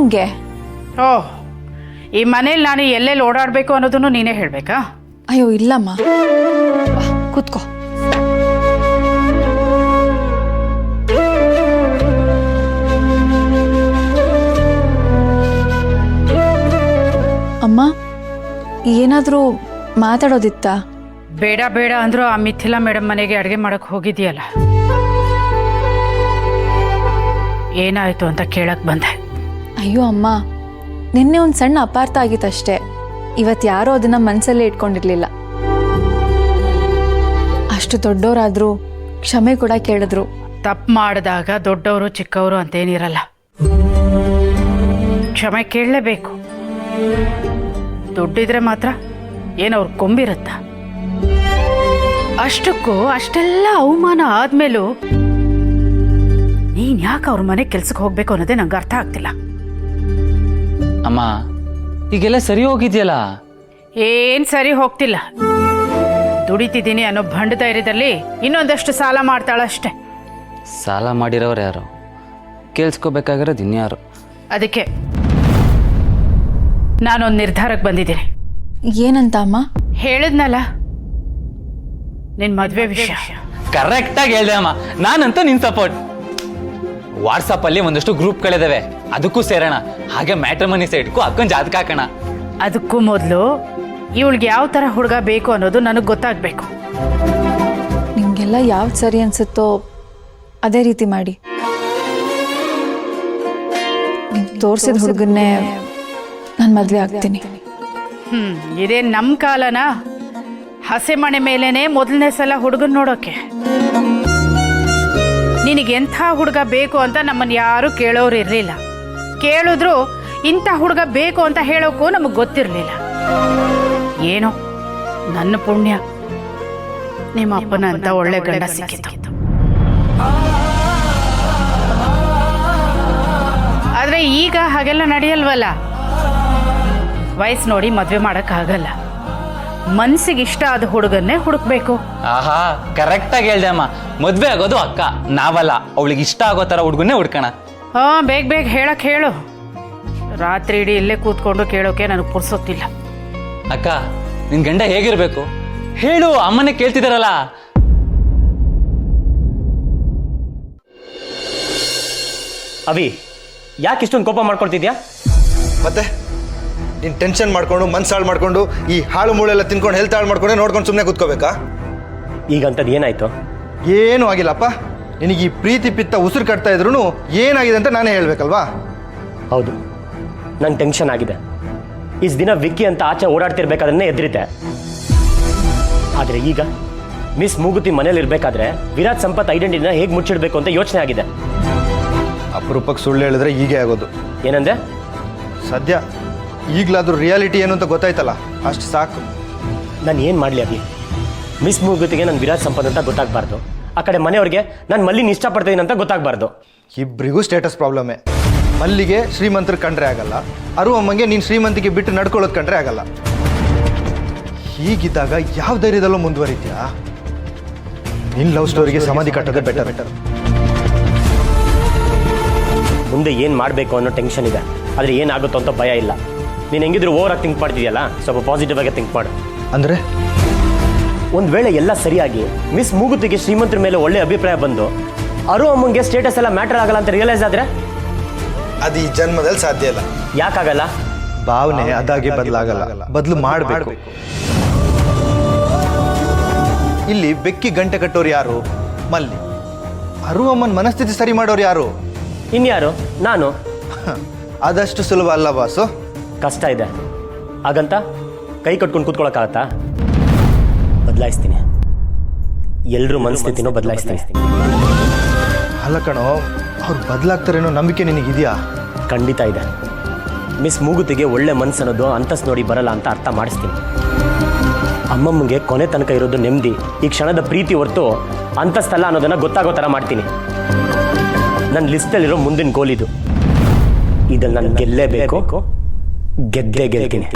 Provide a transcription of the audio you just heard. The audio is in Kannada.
ಹಂಗೆ? ಓಹ್, ಈ ಮನೇಲಿ ನಾನು ಎಲ್ಲೆಲ್ಲಿ ಓಡಾಡಬೇಕು ಅನ್ನೋದನ್ನು ನೀನೇ ಹೇಳಬೇಕಾ? ಅಯ್ಯೋ ಇಲ್ಲಮ್ಮ, ಬಾ, ಕೂತ್ಕೋ. ಅಮ್ಮ, ಏನಾದರೂ ಮಾತಾಡೋದಿತ್ತಾ? ಬೇಡ ಬೇಡ ಅಂದ್ರೂ ಆ ಮಿಥಿಲಾ ಮೇಡಮ್ ಮನೆಗೆ ಅಡುಗೆ ಮಾಡಕ್ಕೆ ಹೋಗಿದೆಯಲ್ಲ, ಏನಾಯ್ತು ಅಂತ ಕೇಳಕ್ ಬಂದೆ. ಅಯ್ಯೋ ಅಮ್ಮ, ನಿನ್ನೆ ಒಂದು ಸಣ್ಣ ಅಪಾರ್ಥ ಆಗಿತ್ತಷ್ಟೇ. ಇವತ್ತು ಯಾರೋ ಅದನ್ನ ಮನಸ್ಸಲ್ಲೇ ಇಟ್ಕೊಂಡಿರ್ಲಿಲ್ಲ. ಅಷ್ಟು ದೊಡ್ಡವರಾದ್ರೂ ಕ್ಷಮೆ ಕೂಡ ಕೇಳಿದ್ರು. ತಪ್ಪು ಮಾಡಿದಾಗ ದೊಡ್ಡವರು ಚಿಕ್ಕವರು ಅಂತೇನಿರಲ್ಲ, ಕ್ಷಮೆ ಕೇಳಲೇಬೇಕು. ದುಡ್ಡಿದ್ರೆ ಮಾತ್ರ ಏನವ್ರು ಕೊಂಬಿರುತ್ತ? ಅಷ್ಟಕ್ಕೂ ಅಷ್ಟೆಲ್ಲ ಅವಮಾನ ಆದ್ಮೇಲೂ ನೀನ್ ಯಾಕೆ ಅವ್ರ ಮನೆ ಕೆಲ್ಸಕ್ಕೆ ಹೋಗ್ಬೇಕು ಅನ್ನೋದೇ ನಂಗೆ ಅರ್ಥ ಆಗ್ತಿಲ್ಲ. ಅಮ್ಮ, ಈಗೆಲ್ಲ ಸರಿ ಹೋಗಿದ್ಯಲ್ಲ? ಏನ್ ಸರಿ ಹೋಗ್ತಿಲ್ಲ. ದುಡಿತಿದ್ದೀನಿ ಅನ್ನೋ ಭಂಡ ಧೈರ್ಯದಲ್ಲಿ ಇನ್ನೊಂದಷ್ಟು ಸಾಲ ಮಾಡ್ತಾಳಷ್ಟೆ. ಸಾಲ ಮಾಡಿರೋರು ಯಾರು? ಕೇಳಿಸ್ಕೋಬೇಕಾಗಿರೋದು ಇನ್ಯಾರು? ಅದಕ್ಕೆ ನಾನೊಂದು ನಿರ್ಧಾರಕ್ಕೆ ಬಂದಿದ್ದೀನಿ. ಏನಂತ ಅಮ್ಮ? ಹೇಳಿದ್ನಲ್ಲ, ನಿನ್ ಮದ್ವೆ ವಿಷಯ. ಕರೆಕ್ಟಾಗಿ ಹೇಳ್ದೆ ಅಮ್ಮ. ನಾನಂತೂ ನಿನ್ ಸಪೋರ್ಟ್. ವಾಟ್ಸಪ್ಪಲ್ಲಿ ಒಂದಷ್ಟು ಗ್ರೂಪ್ಗಳಿದಾವೆ, ಅದಕ್ಕೂ ಸೇರೋಣ. ಹಾಗೆ ಮ್ಯಾಟ್ರಿಮನಿ ಸೈಟ್ಗೂ ಅಕ್ಕನ ಜಾತಕ ಹಾಕೋಣ. ಅದಕ್ಕೂ ಮೊದಲು ಇವಳಿಗೆ ಯಾವ ಥರ ಹುಡುಗ ಬೇಕು ಅನ್ನೋದು ನನಗೆ ಗೊತ್ತಾಗಬೇಕು. ನಿಮಗೆಲ್ಲ ಯಾವ್ದು ಸರಿ ಅನ್ಸುತ್ತೋ ಅದೇ ರೀತಿ ಮಾಡಿ. ನೀವು ತೋರಿಸಿದ ಹುಡುಗನ್ನೇ ನಾನು ಮದುವೆ ಆಗ್ತೀನಿ. ಇದೇ ನಮ್ಮ ಕಾಲನ? ಹಸೆ ಮನೆ ಮೇಲೇನೆ ಮೊದಲನೇ ಸಲ ಹುಡುಗನ್ ನೋಡೋಕೆ. ನಿನಗೆಂಥ ಹುಡುಗ ಬೇಕು ಅಂತ ನಮ್ಮನ್ನು ಯಾರು ಕೇಳೋರು ಇರಲಿಲ್ಲ. ಕೇಳಿದ್ರು ಇಂಥ ಹುಡುಗ ಬೇಕು ಅಂತ ಹೇಳೋಕ್ಕೂ ನಮಗೆ ಗೊತ್ತಿರಲಿಲ್ಲ. ಏನೋ ನನ್ನ ಪುಣ್ಯ ನಿಮ್ಮ ಅಪ್ಪನ ಅಂತ ಒಳ್ಳೆ ಗಂಡ ಸಿಕ್ಕಿತ್ತು. ಆದರೆ ಈಗ ಹಾಗೆಲ್ಲ ನಡೆಯಲ್ವಲ್ಲ. ವಯಸ್ಸು ನೋಡಿ ಮದುವೆ ಮಾಡೋಕ್ಕಾಗಲ್ಲ. ಮನ್ಸಿಗೆ ಇಷ್ಟ ಆದ ಹುಡುಗನ್ನೇ ಹುಡುಕ್ಬೇಕು. ಆಹಾ, ಕರೆಕ್ಟಾಗಿ ಹೇಳ್ದೆ ಅಮ್ಮ. ಮದ್ವೆ ಆಗೋದು ಅಕ್ಕ, ನಾವಲ್ಲ. ಅವಳಿಗೆ ಇಷ್ಟ ಆಗೋ ಥರ ಹುಡುಗನ್ನೇ ಹುಡ್ಕೋಣ. ಬೇಗ ಬೇಗ ಹೇಳಕ್ ಹೇಳು. ರಾತ್ರಿ ಇಡೀ ಇಲ್ಲೇ ಕೂತ್ಕೊಂಡು ಕೇಳೋಕೆ ನನಗೆ ಪುರ್ಸೊತ್ತಿಲ್ಲ. ಅಕ್ಕ, ನಿನ್ ಗಂಡ ಹೇಗಿರ್ಬೇಕು ಹೇಳು? ಅಮ್ಮನೇ ಕೇಳ್ತಿದಾರಲ್ಲ. ಅವಿ, ಯಾಕೆ ಇಷ್ಟೊಂದು ಕೋಪ ಮಾಡ್ಕೊಳ್ತಿದ್ಯಾ? ಮತ್ತೆ ನೀನು ಟೆನ್ಷನ್ ಮಾಡ್ಕೊಂಡು ಮನ್ಸು ಹಾಳು ಮಾಡ್ಕೊಂಡು ಈ ಹಾಳು ಮೂಳೆಲ್ಲ ತಿನ್ಕೊಂಡು ಹೆಲ್ತ್ ಹಾಳು ಮಾಡ್ಕೊಂಡೆ ನೋಡ್ಕೊಂಡು ಸುಮ್ಮನೆ ಕೂತ್ಕೋಬೇಕಾ? ಈಗಂಥದ್ದು ಏನಾಯ್ತು? ಏನೂ ಆಗಿಲ್ಲಪ್ಪ. ನಿನಗೆ ಈ ಪ್ರೀತಿ ಪಿತ್ತ ಉಸಿರು ಕಟ್ತಾ ಇದ್ರು ಏನಾಗಿದೆ ಅಂತ ನಾನೇ ಹೇಳ್ಬೇಕಲ್ವಾ? ಹೌದು, ನಂಗೆ ಟೆನ್ಷನ್ ಆಗಿದೆ. ಇಷ್ಟು ದಿನ ವಿಕ್ಕಿ ಅಂತ ಆಚೆ ಓಡಾಡ್ತಿರ್ಬೇಕಾದ್ರೆ ಎದ್ರಿತೆ. ಆದರೆ ಈಗ ಮಿಸ್ ಮೂಗುತಿ ಮನೇಲಿ ಇರಬೇಕಾದ್ರೆ ವಿರಾಟ್ ಸಂಪತ್ ಐಡೆಂಟಿಟಿನ ಹೇಗೆ ಮುಚ್ಚಿಡಬೇಕು ಅಂತ ಯೋಚನೆ ಆಗಿದೆ. ಅಪರೂಪಕ್ಕೆ ಸುಳ್ಳು ಹೇಳಿದ್ರೆ ಹೀಗೆ ಆಗೋದು. ಏನಂದೆ? ಸದ್ಯ ಈಗಲಾದ್ರೂ ರಿಯಾಲಿಟಿ ಏನು ಅಂತ ಗೊತ್ತಾಯ್ತಲ್ಲ, ಅಷ್ಟು ಸಾಕು. ನಾನು ಏನು ಮಾಡಲಿ ಅಭಿ? ಮಿಸ್ ಮೂಗುತಿಗೆ ನಾನು ವಿರಾಟ್ ಸಂಪತ್ ಅಂತ ಗೊತ್ತಾಗಬಾರ್ದು. ಆ ಕಡೆ ಮನೆಯವ್ರಿಗೆ ನಾನು ಮಲ್ಲಿನ ಇಷ್ಟಪಡ್ತೀನಿ ಅಂತ ಗೊತ್ತಾಗಬಾರ್ದು. ಇಬ್ಬರಿಗೂ ಸ್ಟೇಟಸ್ ಪ್ರಾಬ್ಲಮ್ಮೇ. ಮಲ್ಲಿಗೆ ಶ್ರೀಮಂತರು ಕಂಡ್ರೆ ಆಗಲ್ಲ, ಅಮ್ಮಂಗೆ ನೀನು ಶ್ರೀಮಂತಿಗೆ ಬಿಟ್ಟು ನಡ್ಕೊಳ್ಳೋದು ಕಂಡ್ರೆ ಆಗಲ್ಲ. ಹೀಗಿದ್ದಾಗ ಯಾವ ಧೈರ್ಯದಲ್ಲೂ ಮುಂದುವರಿತೀಯಾ? ನಿನ್ನ ಲವ್ ಸ್ಟೋರಿಗೆ ಸಮಾಧಿ ಕಟ್ಟೋದೇ ಬೆಟರ್. ಮುಂದೆ ಏನು ಮಾಡಬೇಕು ಅನ್ನೋ ಟೆನ್ಷನ್ ಇದೆ, ಆದರೆ ಏನಾಗುತ್ತೋ ಅಂತ ಭಯ ಇಲ್ಲ. ನೀನು ಹೆಂಗಿದ್ರು ಓವರಾಗಿ ಥಿಂಕ್ ಮಾಡ್ತಿದ್ಯಲ್ಲ, ಸ್ವಲ್ಪ ಪಾಸಿಟಿವ್ ಆಗಿ ಥಿಂಕ್ ಮಾಡು. ಅಂದರೆ ಒಂದು ವೇಳೆ ಎಲ್ಲ ಸರಿಯಾಗಿ ಮಿಸ್ ಮೂಗುತಿಗೆ ಶ್ರೀಮಂತರ ಮೇಲೆ ಒಳ್ಳೆ ಅಭಿಪ್ರಾಯ ಬಂದು ಅಮ್ಮಂಗೆ ಸ್ಟೇಟಸ್ ಎಲ್ಲ ಮ್ಯಾಟರ್ ಆಗಲ್ಲ ಅಂತ ರಿಯಲೈಸ್ ಆದರೆ? ಅದು ಈ ಜನ್ಮದಲ್ಲಿ ಸಾಧ್ಯ ಇಲ್ಲ. ಯಾಕಾಗಲ್ಲ? ಭಾವನೆ ಅದಾಗೆ ಬದಲಾಗಲ್ಲ, ಬದಲು ಮಾಡಬೇಕು. ಇಲ್ಲಿ ಬೆಕ್ಕಿ ಗಂಟೆ ಕಟ್ಟೋರು ಯಾರು? ಮಲ್ಲಿ. ಅಮ್ಮನ ಮನಸ್ಥಿತಿ ಸರಿ ಮಾಡೋರು ಯಾರು? ಇನ್ಯಾರು? ನಾನು. ಅದಷ್ಟು ಸುಲಭ ಅಲ್ಲ ಬಾಸು. ಕಷ್ಟ ಇದೆ. ಹಾಗಂತ ಕೈ ಕಟ್ಕೊಂಡು ಕೂತ್ಕೊಳ್ಳೋಕ್ಕಾಗತ್ತಾ? ಬದಲಾಯಿಸ್ತೀನಿ. ಎಲ್ಲರೂ ಮನಸ್ಥಿತಿನೂ ಬದಲಾಯಿಸ್ತೀನಿ. ಅಲ್ಲ ಕಣೋ, ಅವ್ರು ಬದಲಾಗ್ತಾರೇನೋ ನಂಬಿಕೆ ನಿನಗಿದೆಯಾ? ಖಂಡಿತ ಇದೆ. ಮಿಸ್ ಮೂಗುತಿಗೆ ಒಳ್ಳೆ ಮನಸ್ಸು ಅನ್ನೋದು ಅಂತಸ್ತು ನೋಡಿ ಬರಲ್ಲ ಅಂತ ಅರ್ಥ ಮಾಡಿಸ್ತೀನಿ. ಅಮ್ಮಮ್ಮಗೆ ಕೊನೆ ತನಕ ಇರೋದು ನೆಮ್ಮದಿ, ಈ ಕ್ಷಣದ ಪ್ರೀತಿ ಹೊರತು ಅಂತಸ್ತಲ್ಲ ಅನ್ನೋದನ್ನು ಗೊತ್ತಾಗೋ ಥರ ಮಾಡ್ತೀನಿ. ನನ್ನ ಲಿಸ್ಟಲ್ಲಿರೋ ಮುಂದಿನ ಗೋಲ್ ಇದು. ಇದನ್ನು ನಾನು ಗೆಲ್ಲೇಬೇಕು, ಗೆದ್ದೇ ಗೆಲ್ತೀನಿ.